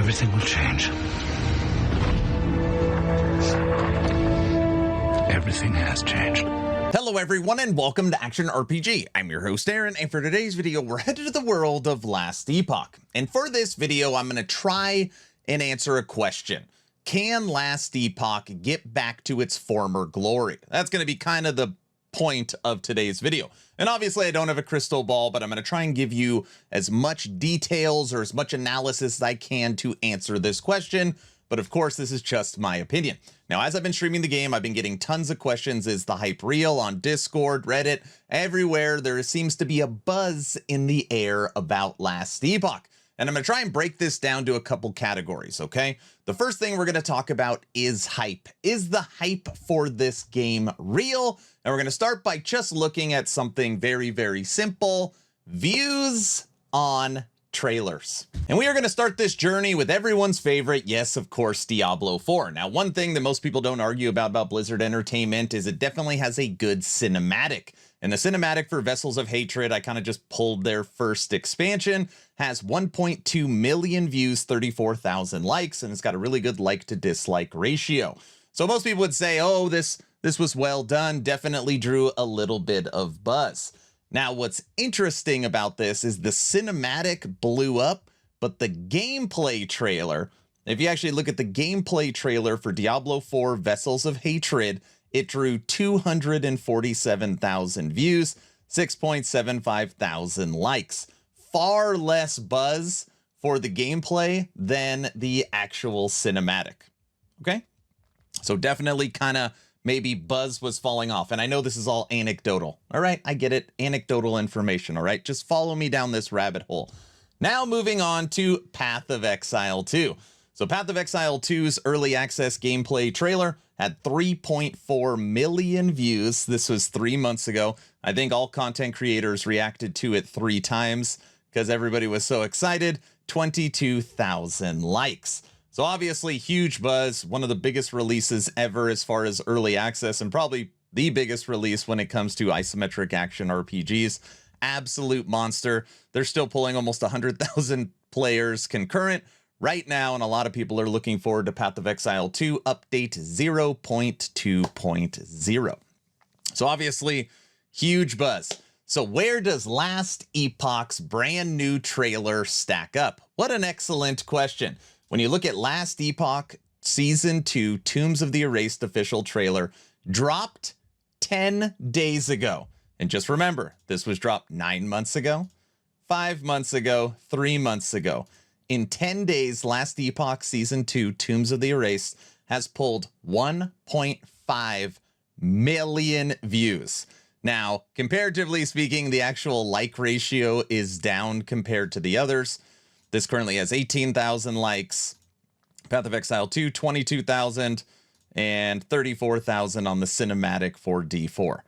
everything will change. Everything has changed. Hello everyone and welcome to Action RPG. I'm your host Aaron, and for today's video we're headed to the world of Last Epoch. And for this video I'm going to try and answer a question. Can Last Epoch get back to its former glory? That's going to be kind of the point of today's video. And obviously I don't have a crystal ball, but I'm going to try and give you as much details or as much analysis as I can to answer this question. But of course, this is just my opinion. Now, as I've been streaming the game, I've been getting tons of questions. Is the hype real? On Discord, Reddit, everywhere, there seems to be a buzz in the air about Last Epoch. And I'm going to try and break this down to a couple categories, okay? The first thing we're going to talk about is hype. Is the hype for this game real? And we're going to start by just looking at something very, very simple. Views on trailers. And we are going to start this journey with everyone's favorite, yes, of course, Diablo 4. Now, one thing that most people don't argue about Blizzard Entertainment is it definitely has a good cinematic. And the cinematic for Vessels of Hatred, I kind of just pulled their first expansion, has 1.2 million views, 34,000 likes, and it's got a really good like to dislike ratio. So most people would say, oh, this was well done, definitely drew a little bit of buzz. Now, what's interesting about this is the cinematic blew up, but the gameplay trailer, if you actually look at the gameplay trailer for Diablo 4 Vessels of Hatred, it drew 247,000 views, 6.75 thousand likes. Far less buzz for the gameplay than the actual cinematic. Okay? So definitely kind of maybe buzz was falling off. And I know this is all anecdotal. All right, I get it. Anecdotal information. All right, just follow me down this rabbit hole. Now moving on to Path of Exile 2. So Path of Exile 2's early access gameplay trailer had 3.4 million views. This was 3 months ago. I think all content creators reacted to it 3 times because everybody was so excited. 22,000 likes. So obviously huge buzz, one of the biggest releases ever as far as early access, and probably the biggest release when it comes to isometric action RPGs. Absolute monster. They're still pulling almost 100,000 players concurrent right now, and a lot of people are looking forward to Path of Exile 2 update 0.2.0. So obviously huge buzz. So where does Last Epoch's brand new trailer stack up? What an excellent question. When you look at Last Epoch Season 2 Tombs of the Erased official trailer, dropped 10 days ago. And just remember, this was dropped 9 months ago, 5 months ago, 3 months ago. In 10 days, Last Epoch Season 2 Tombs of the Erased has pulled 1.5 million views. Now, comparatively speaking, the actual like ratio is down compared to the others. This currently has 18,000 likes. Path of Exile 2, 22,000, and 34,000 on the cinematic for D4.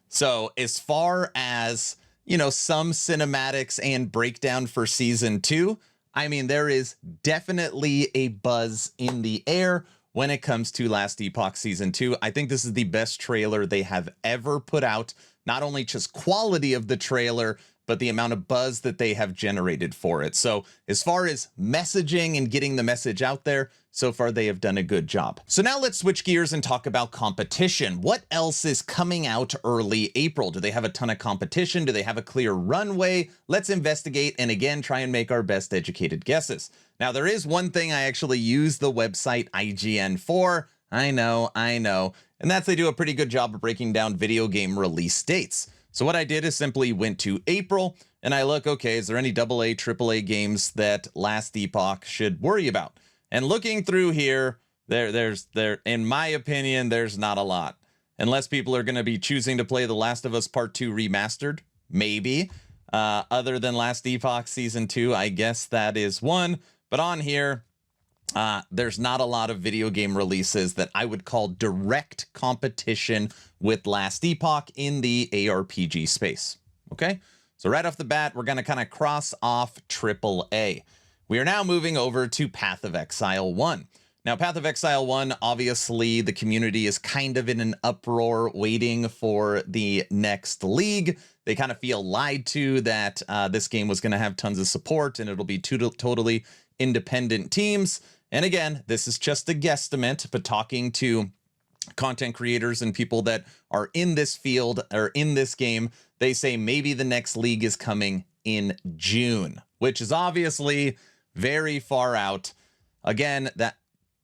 So as far as, you know, some cinematics and breakdown for Season 2, I mean, there is definitely a buzz in the air when it comes to Last Epoch Season 2. I think this is the best trailer they have ever put out. Not only just quality of the trailer, but the amount of buzz that they have generated for it. So as far as messaging and getting the message out there, so far they have done a good job. So now let's switch gears and talk about competition. What else is coming out early April? Do they have a ton of competition? Do they have a clear runway? Let's investigate and again, try and make our best educated guesses. Now there is one thing I actually use the website IGN for. I know. And that's they do a pretty good job of breaking down video game release dates. So what I did is simply went to April and I look, okay, is there any AA, AAA games that Last Epoch should worry about? And looking through here, in my opinion, there's not a lot. Unless people are going to be choosing to play The Last of Us Part 2 Remastered, maybe. Other than Last Epoch Season 2, I guess that is one. But on here, there's not a lot of video game releases that I would call direct competition with Last Epoch in the ARPG space. Okay, so right off the bat, we're going to kind of cross off AAA. We are now moving over to Path of Exile 1. Now, Path of Exile 1, obviously, the community is kind of in an uproar waiting for the next league. They kind of feel lied to that this game was going to have tons of support and it'll be totally independent teams. And again, this is just a guesstimate, but talking to content creators and people that are in this field or in this game, they say maybe the next league is coming in June, which is obviously very far out. Again, that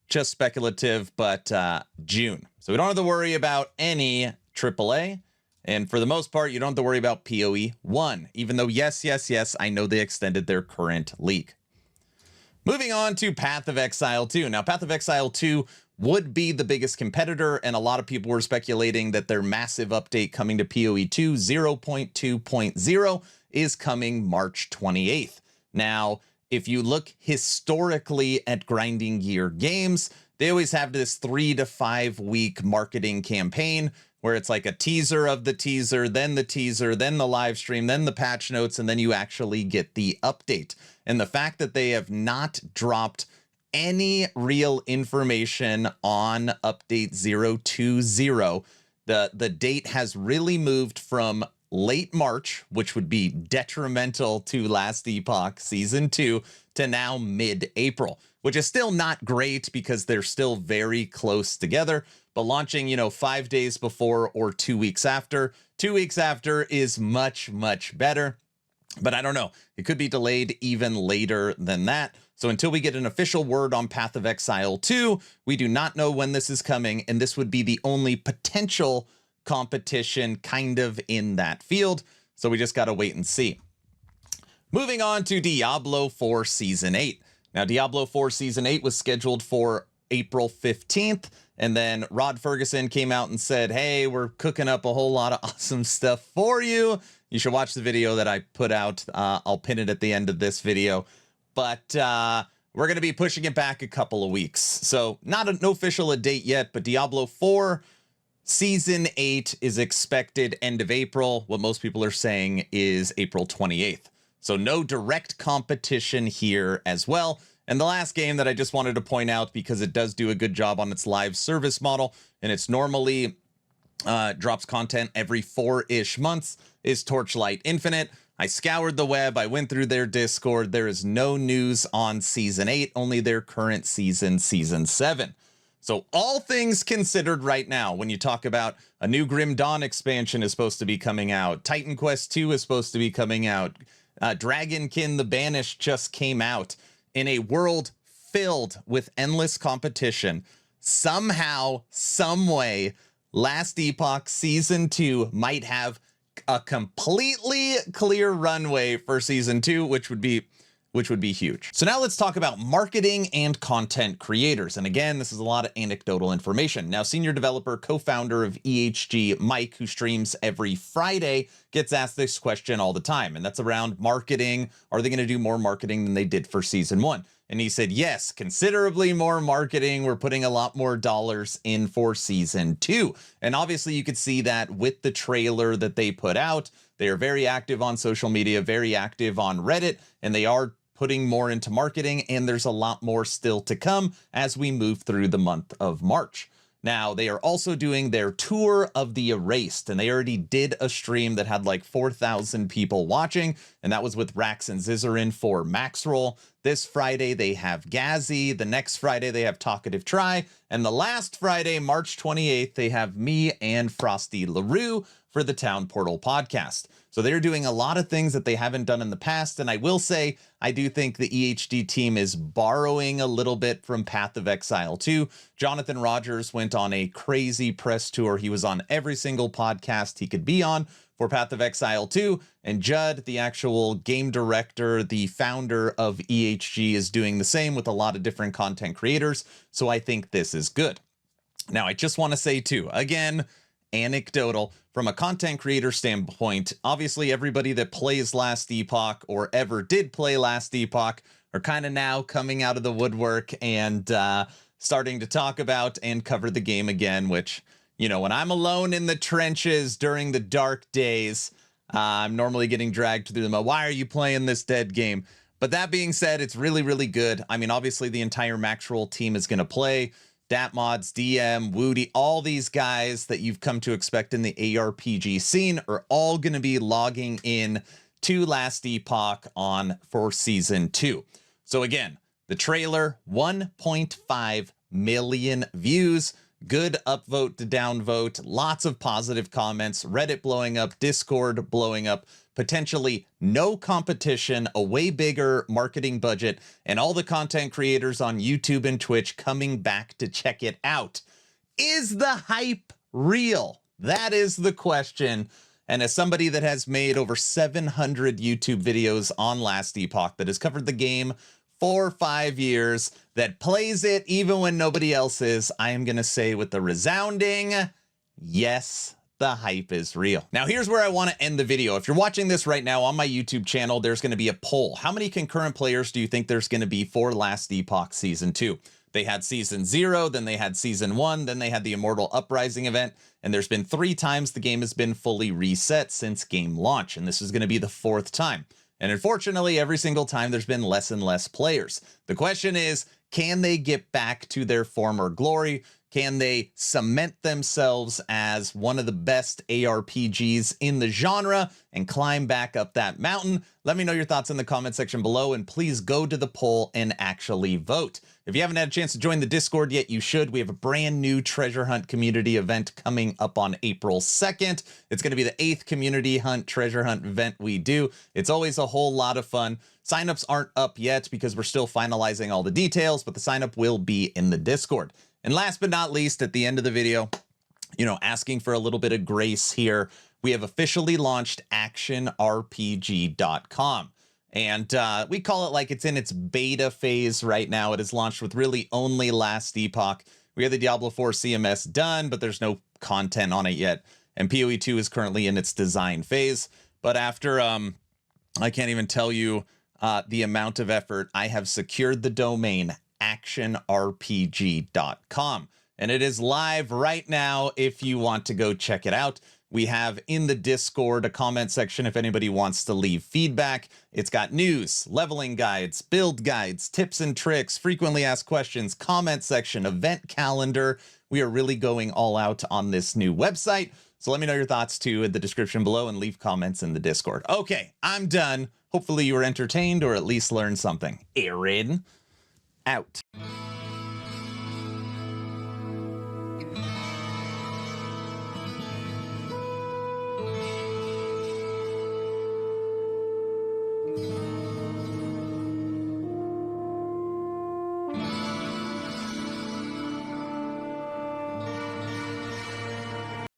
just speculative, but June. So we don't have to worry about any AAA. And for the most part, you don't have to worry about PoE 1, even though yes, I know they extended their current league. Moving on to Path of Exile 2. Now, Path of Exile 2 would be the biggest competitor, and a lot of people were speculating that their massive update coming to PoE 2 0.2.0 is coming March 28th. Now, if you look historically at Grinding Gear games, they always have this 3 to 5 week marketing campaign where it's like a teaser of the teaser, then the live stream, then the patch notes, and then you actually get the update. And the fact that they have not dropped any real information on update 0.2.0, the date has really moved from late March, which would be detrimental to Last Epoch Season 2, to now mid-April, which is still not great because they're still very close together. But launching, 5 days before or 2 weeks after, 2 weeks after is much, much better. But I don't know. It could be delayed even later than that. So until we get an official word on Path of Exile 2, we do not know when this is coming, and this would be the only potential competition kind of in that field. So we just got to wait and see. Moving on to Diablo 4 Season 8. Now, Diablo 4 Season 8 was scheduled for April 15th, and then Rod Ferguson came out and said, hey, we're cooking up a whole lot of awesome stuff for you. You should watch the video that I put out. I'll pin it at the end of this video. But we're going to be pushing it back a couple of weeks. So not no official date yet, but Diablo 4 Season 8 is expected end of April. What most people are saying is April 28th. So no direct competition here as well. And the last game that I just wanted to point out, because it does do a good job on its live service model, and it's normally drops content every 4-ish months, is Torchlight Infinite. I scoured the web. I went through their Discord. There is no news on Season 8, only their current season, Season 7. So all things considered right now, when you talk about a new Grim Dawn expansion is supposed to be coming out, Titan Quest 2 is supposed to be coming out, Dragonkin the Banished just came out, in a world filled with endless competition, somehow, someway, Last Epoch Season 2 might have a completely clear runway for Season 2, which would be huge. So now let's talk about marketing and content creators. And again, this is a lot of anecdotal information. Now, senior developer, co-founder of EHG, Mike, who streams every Friday, gets asked this question all the time. And that's around marketing. Are they going to do more marketing than they did for Season 1? And he said, yes, considerably more marketing. We're putting a lot more dollars in for Season 2. And obviously you could see that with the trailer that they put out. They are very active on social media, very active on Reddit, and they are putting more into marketing, and there's a lot more still to come as we move through the month of March. Now, they are also doing their tour of the Erased, and they already did a stream that had like 4,000 people watching, and that was with Rax and Zizarin for Maxroll. This Friday, they have Gazzy. The next Friday, they have Talkative Try. And the last Friday, March 28th, they have me and Frosty LaRue for the Town Portal podcast. So they're doing a lot of things that they haven't done in the past. And I will say, I do think the EHD team is borrowing a little bit from Path of Exile 2. Jonathan Rogers went on a crazy press tour. He was on every single podcast he could be on for Path of Exile 2. And Judd, the actual game director, the founder of EHG, is doing the same with a lot of different content creators. So I think this is good. Now, I just want to say too, again, anecdotal, from a content creator standpoint, obviously everybody that plays Last Epoch or ever did play Last Epoch are kind of now coming out of the woodwork and starting to talk about and cover the game again, which, you know, when I'm alone in the trenches during the dark days, I'm normally getting dragged through them. Why are you playing this dead game? But that being said, it's really, really good. I mean, obviously the entire Maxroll team is going to play. Datmods, DM, Woody, all these guys that you've come to expect in the ARPG scene are all going to be logging in to Last Epoch for Season 2. So again, the trailer, 1.5 million views, good upvote to downvote, lots of positive comments, Reddit blowing up, Discord blowing up, potentially no competition, a way bigger marketing budget, and all the content creators on YouTube and Twitch coming back to check it out. Is the hype real? That is the question. And as somebody that has made over 700 YouTube videos on Last Epoch, that has covered the game for 5 years, that plays it even when nobody else is, I am going to say with a resounding yes, the hype is real. Now, here's where I want to end the video. If you're watching this right now on my YouTube channel, there's going to be a poll. How many concurrent players do you think there's going to be for Last Epoch Season 2? They had Season 0, then they had Season 1, then they had the Immortal Uprising event, and there's been 3 times the game has been fully reset since game launch, and this is going to be the 4th time. And unfortunately, every single time there's been less and less players. The question is, can they get back to their former glory? Can they cement themselves as one of the best ARPGs in the genre and climb back up that mountain? Let me know your thoughts in the comment section below, and please go to the poll and actually vote. If you haven't had a chance to join the Discord yet, you should. We have a brand new treasure hunt community event coming up on April 2nd. It's going to be the 8th community hunt treasure hunt event we do. It's always a whole lot of fun. Signups aren't up yet because we're still finalizing all the details, but the signup will be in the Discord. And last but not least, at the end of the video, asking for a little bit of grace here, we have officially launched actionrpg.com. And we call it like it's in its beta phase right now. It is launched with really only Last Epoch. We have the Diablo 4 CMS done, but there's no content on it yet. And PoE 2 is currently in its design phase. But after, I can't even tell you the amount of effort, I have secured the domain actionrpg.com. And it is live right now if you want to go check it out. We have in the Discord a comment section if anybody wants to leave feedback. It's got news, leveling guides, build guides, tips and tricks, frequently asked questions, comment section, event calendar. We are really going all out on this new website. So let me know your thoughts too in the description below and leave comments in the Discord. Okay, I'm done. Hopefully you were entertained or at least learned something. Aaron, out.